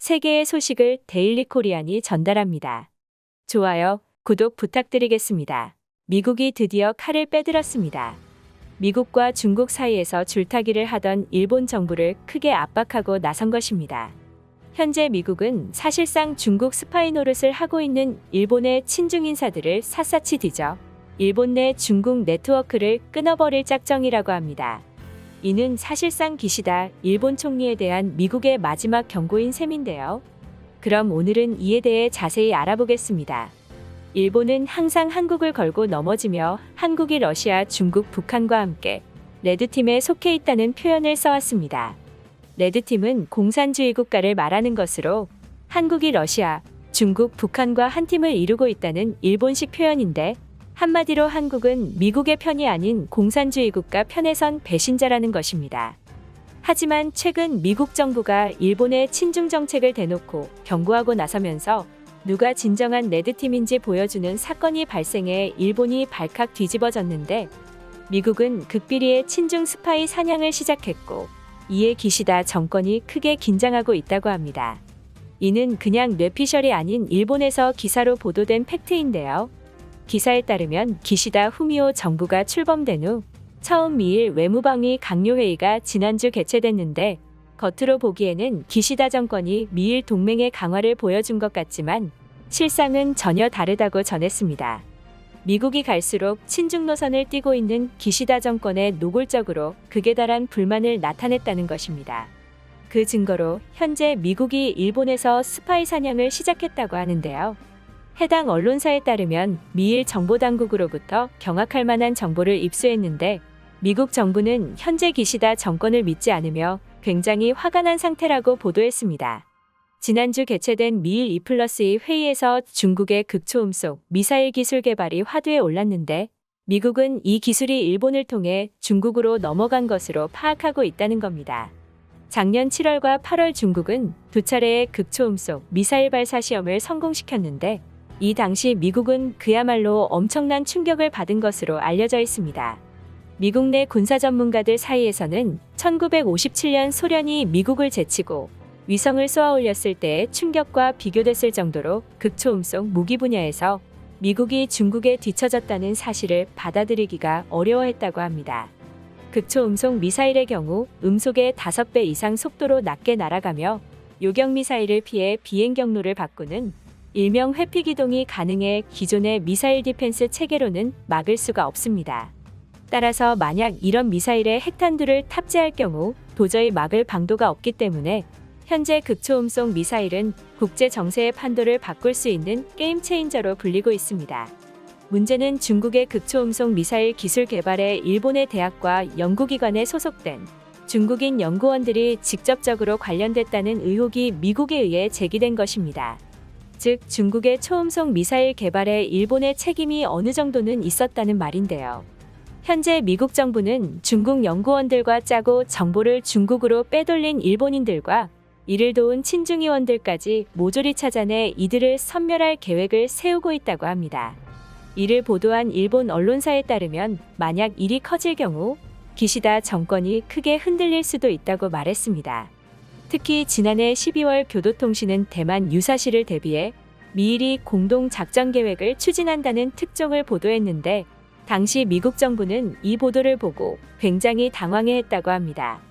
세계의 소식을 데일리 코리안이 전달합니다. 좋아요, 구독 부탁드리겠습니다. 미국이 드디어 칼을 빼들었습니다. 미국과 중국 사이에서 줄타기를 하던 일본 정부를 크게 압박하고 나선 것입니다. 현재 미국은 사실상 중국 스파이 노릇을 하고 있는 일본의 친중 인사들을 샅샅이 뒤져 일본 내 중국 네트워크를 끊어버릴 작정이라고 합니다. 이는 사실상 기시다 일본 총리에 대한 미국의 마지막 경고인 셈인데요. 그럼 오늘은 이에 대해 자세히 알아보겠습니다. 일본은 항상 한국을 걸고 넘어지며 한국이 러시아, 중국, 북한과 함께 레드팀에 속해 있다는 표현을 써왔습니다. 레드팀은 공산주의 국가를 말하는 것으로 한국이 러시아, 중국, 북한과 한 팀을 이루고 있다는 일본식 표현인데 한마디로 한국은 미국의 편이 아닌 공산주의 국가 편에 선 배신자라는 것입니다. 하지만 최근 미국 정부가 일본의 친중 정책을 대놓고 경고하고 나서면서 누가 진정한 레드팀인지 보여주는 사건이 발생해 일본이 발칵 뒤집어졌는데 미국은 극비리의 친중 스파이 사냥을 시작했고 이에 기시다 정권이 크게 긴장하고 있다고 합니다. 이는 그냥 뇌피셜이 아닌 일본에서 기사로 보도된 팩트인데요. 기사에 따르면 기시다 후미오 정부가 출범된 후 처음 미일 외무방위 강요회의가 지난주 개최됐는데 겉으로 보기에는 기시다 정권이 미일 동맹의 강화를 보여준 것 같지만 실상은 전혀 다르다고 전했습니다. 미국이 갈수록 친중 노선을 띠고 있는 기시다 정권에 노골적으로 극에 달한 불만을 나타냈다는 것입니다. 그 증거로 현재 미국이 일본에서 스파이 사냥을 시작했다고 하는데요. 해당 언론사에 따르면 미일 정보당국으로부터 경악할 만한 정보를 입수했는데 미국 정부는 현재 기시다 정권을 믿지 않으며 굉장히 화가 난 상태라고 보도했습니다. 지난주 개최된 미일 2+2 회의에서 중국의 극초음속 미사일 기술 개발이 화두에 올랐는데 미국은 이 기술이 일본을 통해 중국으로 넘어간 것으로 파악하고 있다는 겁니다. 작년 7월과 8월 중국은 두 차례의 극초음속 미사일 발사 시험을 성공시켰는데 이 당시 미국은 그야말로 엄청난 충격을 받은 것으로 알려져 있습니다. 미국 내 군사 전문가들 사이에서는 1957년 소련이 미국을 제치고 위성을 쏘아 올렸을 때의 충격과 비교됐을 정도로 극초음속 무기 분야에서 미국이 중국에 뒤처졌다는 사실을 받아들이기가 어려워했다고 합니다. 극초음속 미사일의 경우 음속의 5배 이상 속도로 낮게 날아가며 요격 미사일을 피해 비행 경로를 바꾸는 일명 회피 기동이 가능해 기존의 미사일 디펜스 체계로는 막을 수가 없습니다. 따라서 만약 이런 미사일에 핵탄두를 탑재할 경우 도저히 막을 방도가 없기 때문에 현재 극초음속 미사일은 국제 정세의 판도를 바꿀 수 있는 게임 체인저로 불리고 있습니다. 문제는 중국의 극초음속 미사일 기술 개발에 일본의 대학과 연구기관에 소속된 중국인 연구원들이 직접적으로 관련됐다는 의혹이 미국에 의해 제기된 것입니다. 즉 중국의 초음속 미사일 개발에 일본의 책임이 어느 정도는 있었다는 말인데요. 현재 미국 정부는 중국 연구원들과 짜고 정보를 중국으로 빼돌린 일본인들과 이를 도운 친중의원들까지 모조리 찾아내 이들을 섬멸할 계획을 세우고 있다고 합니다. 이를 보도한 일본 언론사에 따르면 만약 일이 커질 경우 기시다 정권이 크게 흔들릴 수도 있다고 말했습니다. 특히 지난해 12월 교도통신은 대만 유사시를 대비해 미일이 공동 작전 계획을 추진한다는 특종을 보도했는데 당시 미국 정부는 이 보도를 보고 굉장히 당황해했다고 합니다.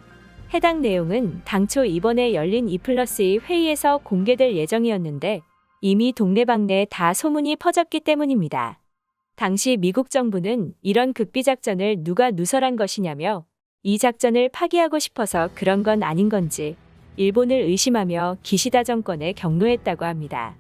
해당 내용은 당초 이번에 열린 2+2 회의에서 공개될 예정이었는데 이미 동네방네에 다 소문이 퍼졌기 때문입니다. 당시 미국 정부는 이런 극비작전을 누가 누설한 것이냐며 이 작전을 파기하고 싶어서 그런 건 아닌 건지 일본을 의심하며 기시다 정권에 경로했다고 합니다.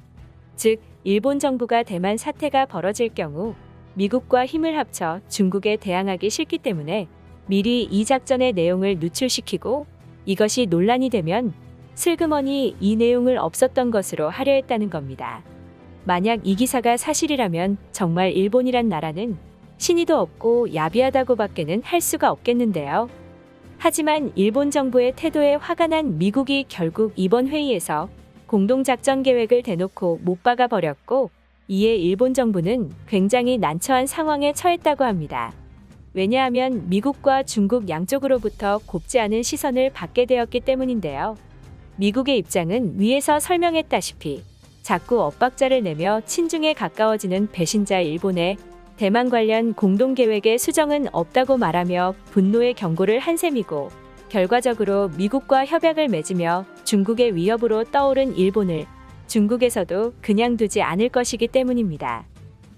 즉, 일본 정부가 대만 사태가 벌어질 경우 미국과 힘을 합쳐 중국에 대항하기 싫기 때문에 미리 이 작전의 내용을 누출시키고 이것이 논란이 되면 슬그머니 이 내용을 없었던 것으로 하려 했다는 겁니다. 만약 이 기사가 사실이라면 정말 일본이란 나라는 신의도 없고 야비하다고밖에는 할 수가 없겠는데요. 하지만 일본 정부의 태도에 화가 난 미국이 결국 이번 회의에서 공동작전 계획을 대놓고 못 박아 버렸고 이에 일본 정부는 굉장히 난처한 상황에 처했다고 합니다. 왜냐하면 미국과 중국 양쪽으로부터 곱지 않은 시선을 받게 되었기 때문인데요. 미국의 입장은 위에서 설명했다시피 자꾸 엇박자를 내며 친중에 가까워지는 배신자 일본에 대만 관련 공동계획의 수정은 없다고 말하며 분노의 경고를 한 셈이고, 결과적으로 미국과 협약을 맺으며 중국의 위협으로 떠오른 일본을 중국에서도 그냥 두지 않을 것이기 때문입니다.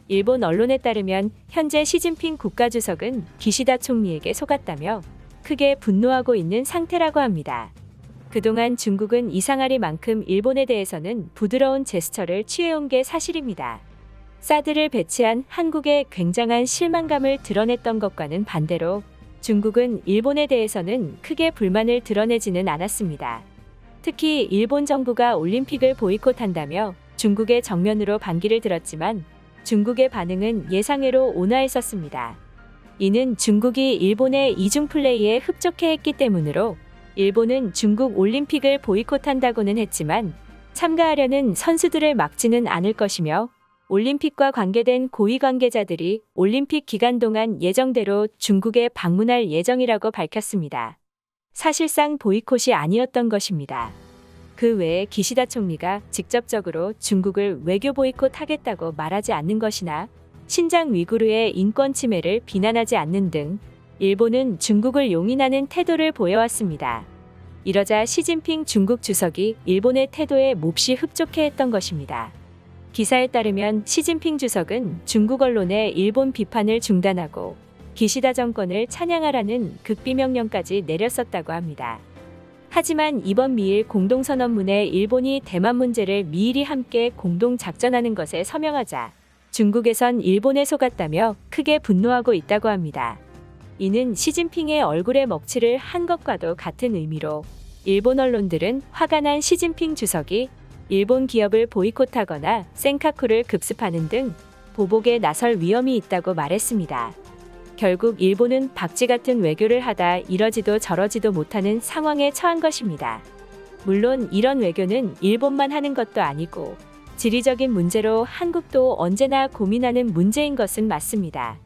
일본 언론에 따르면 현재 시진핑 국가주석은 기시다 총리에게 속았다며 크게 분노하고 있는 상태라고 합니다. 그동안 중국은 이상하리만큼 일본에 대해서는 부드러운 제스처를 취해온 게 사실입니다. 사드를 배치한 한국에 굉장한 실망감을 드러냈던 것과는 반대로 중국은 일본에 대해서는 크게 불만을 드러내지는 않았습니다. 특히 일본 정부가 올림픽을 보이콧한다며 중국의 정면으로 반기를 들었지만 중국의 반응은 예상외로 온화했었습니다. 이는 중국이 일본의 이중 플레이에 흡족해했기 때문으로 일본은 중국 올림픽을 보이콧한다고는 했지만 참가하려는 선수들을 막지는 않을 것이며, 올림픽과 관계된 고위 관계자들이 올림픽 기간 동안 예정대로 중국에 방문할 예정이라고 밝혔습니다. 사실상 보이콧이 아니었던 것입니다. 그 외에 기시다 총리가 직접적으로 중국을 외교 보이콧하겠다고 말하지 않는 것이나 신장 위구르의 인권 침해를 비난하지 않는 등 일본은 중국을 용인하는 태도를 보여왔습니다. 이러자 시진핑 중국 주석이 일본의 태도에 몹시 흡족해했던 것입니다. 기사에 따르면 시진핑 주석은 중국 언론의 일본 비판을 중단하고 기시다 정권을 찬양하라는 극비명령까지 내렸었다고 합니다. 하지만 이번 미일 공동선언문에 일본이 대만 문제를 미일이 함께 공동 작전하는 것에 서명하자 중국에선 일본에 속았다며 크게 분노하고 있다고 합니다. 이는 시진핑의 얼굴에 먹칠을 한 것과도 같은 의미로 일본 언론들은 화가 난 시진핑 주석이 일본 기업을 보이콧하거나 센카쿠를 급습하는 등 보복에 나설 위험이 있다고 말했습니다. 결국 일본은 박쥐 같은 외교를 하다 이러지도 저러지도 못하는 상황에 처한 것입니다. 물론 이런 외교는 일본만 하는 것도 아니고 지리적인 문제로 한국도 언제나 고민하는 문제인 것은 맞습니다.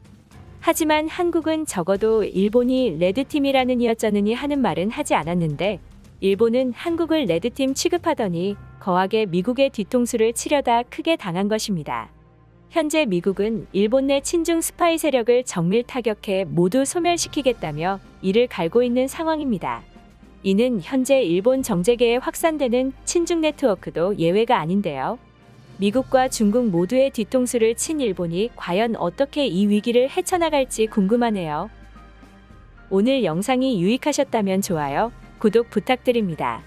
하지만 한국은 적어도 일본이 레드팀이라는 이었저느니 하는 말은 하지 않았는데, 일본은 한국을 레드팀 취급하더니 거하게 미국의 뒤통수를 치려다 크게 당한 것입니다. 현재 미국은 일본 내 친중 스파이 세력을 정밀 타격해 모두 소멸시키겠다며 이를 갈고 있는 상황입니다. 이는 현재 일본 정재계에 확산되는 친중 네트워크도 예외가 아닌데요. 미국과 중국 모두의 뒤통수를 친 일본이 과연 어떻게 이 위기를 헤쳐나갈지 궁금하네요. 오늘 영상이 유익하셨다면 좋아요, 구독 부탁드립니다.